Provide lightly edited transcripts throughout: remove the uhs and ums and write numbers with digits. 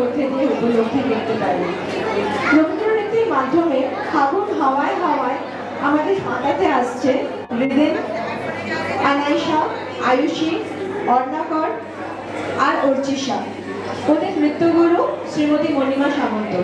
মধ্যে দিয়ে উপলব্ধি করতে পারি। রবীন্দ্রনৃত্যের মাধ্যমে ফাগুন হাওয়ায় হাওয়ায় আমাদের মাথাতে আসছে হৃদেন, আনাইশা, আয়ুষী, অর্ণাকর আর অর্চিষা। ওদের নৃত্যগুরু শ্রীমতী মণিমা সামন্ত।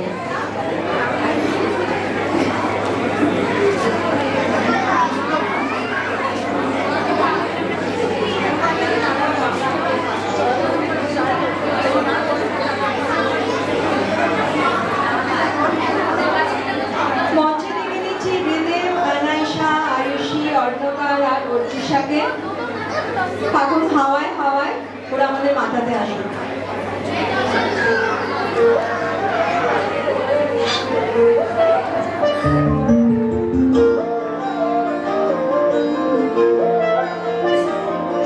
ফাগুন হাওয়ায় হাওয়ায় ওরা আমাদের মাথাতে আসে।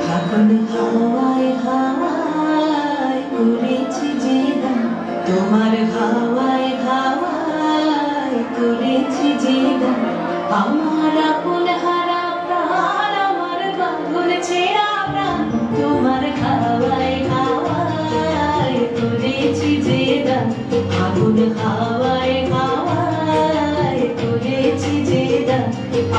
ফাগুন হাওয়ায় হাওয়ায় করেছি যে গান, তোমার হাওয়ায় হাওয়ায় করেছি যে গান, আমার আপন হারা প্রাণ, আমার বাঁধন ছেঁড়া প্রাণ, তোমার হাওয়ায় হাওয়ায় করেছি যে গান, ফাগুন হাওয়ায় হাওয়ায় করেছি যে গান,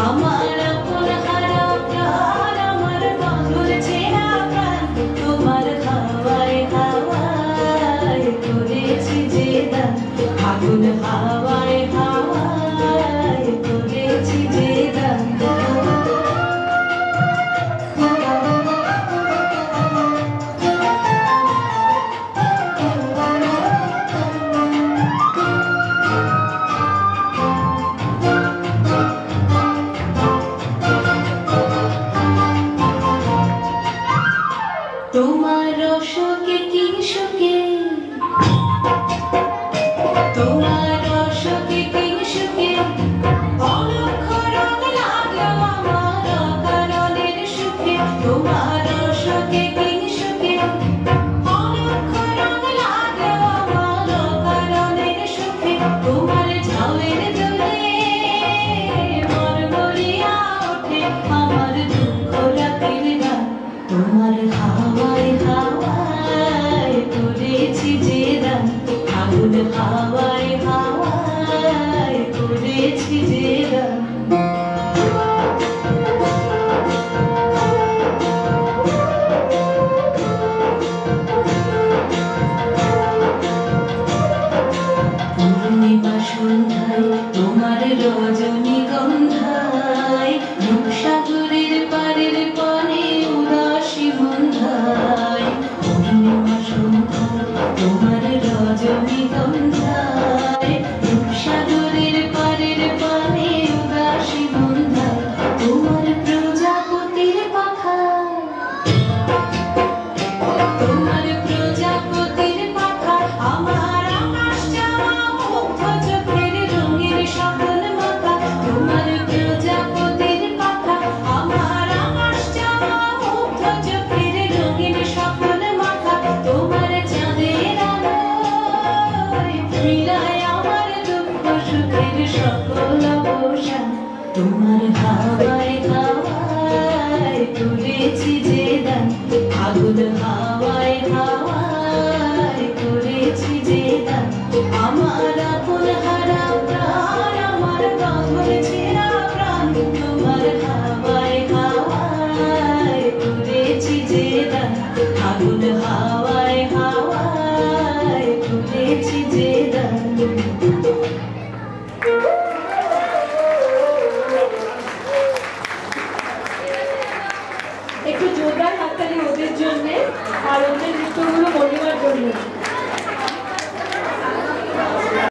আমার আপন হারা প্রাণ, আমার বাঁধন ছেঁড়া প্রাণ, তোমার হাওয়ায় হাওয়ায় করেছি যে গান, ফাগুন হাওয়ায় হাওয়ায় করেছি যে গান। তোমার শোকে কি শোকে, তোমার শোকে কি শোকে, অলক্ষ রং লাগলো আমার অকারণের সুখে, তোমার শোকে কি শোকে, অলক্ষ রং লাগলো আমার অকারণের সুখে, তোমার ঝাউয়ের দোলে মন গড়িয়া ওঠে আমার দুঃখ রাতের গান, তোমার হাওয়ায় হাওয়ায় করেছি যে গান, ফাগুন হাওয়ায় হাওয়ায় করেছি যে গান। পূর্ণিমা সন্ধ্যায় তোমার রজনীগন্ধায়, রূপসাগরের পারের পানে উদাসী মন্ধায়, পূর্ণিমা সন্ধ্যায় তোমার রজনীগন্ধায়, রূপসাগরের পারের পানে উদাসী মন্ধায়, তোমার প্রজাপতির পাখা, তোমার প্রজাপতির পাখা, আমার আকাশ চাওয়া মুগ্ধ চোখের রঙের সকল মাথা, তোমার প্রজাপতির পাখা, আমার আকাশ চাওয়া মুগ্ধ চোখের রঙের সকল মাথা, তোমার চাঁদের আলোয় মিলায় আমার দুঃখ সুখের সকল অবসান, তোমার হাওয়ায় হাওয়ায় করেছি যে গান, ফাগুন হাওয়ায় হাওয়ায় করেছি যে গান, আমার আপন হারা প্রাণ, আমার বাঁধন ছেঁড়া প্রাণ, তোমার হাওয়ায় হাওয়ায় করেছি যে গান, ফাগুন হাওয়ায় হাওয়ায় করেছি যে গান। একটু জোরদার হাততালি ওদের জন্য আর ওদের নৃত্যগুলো মণিমার জন্য।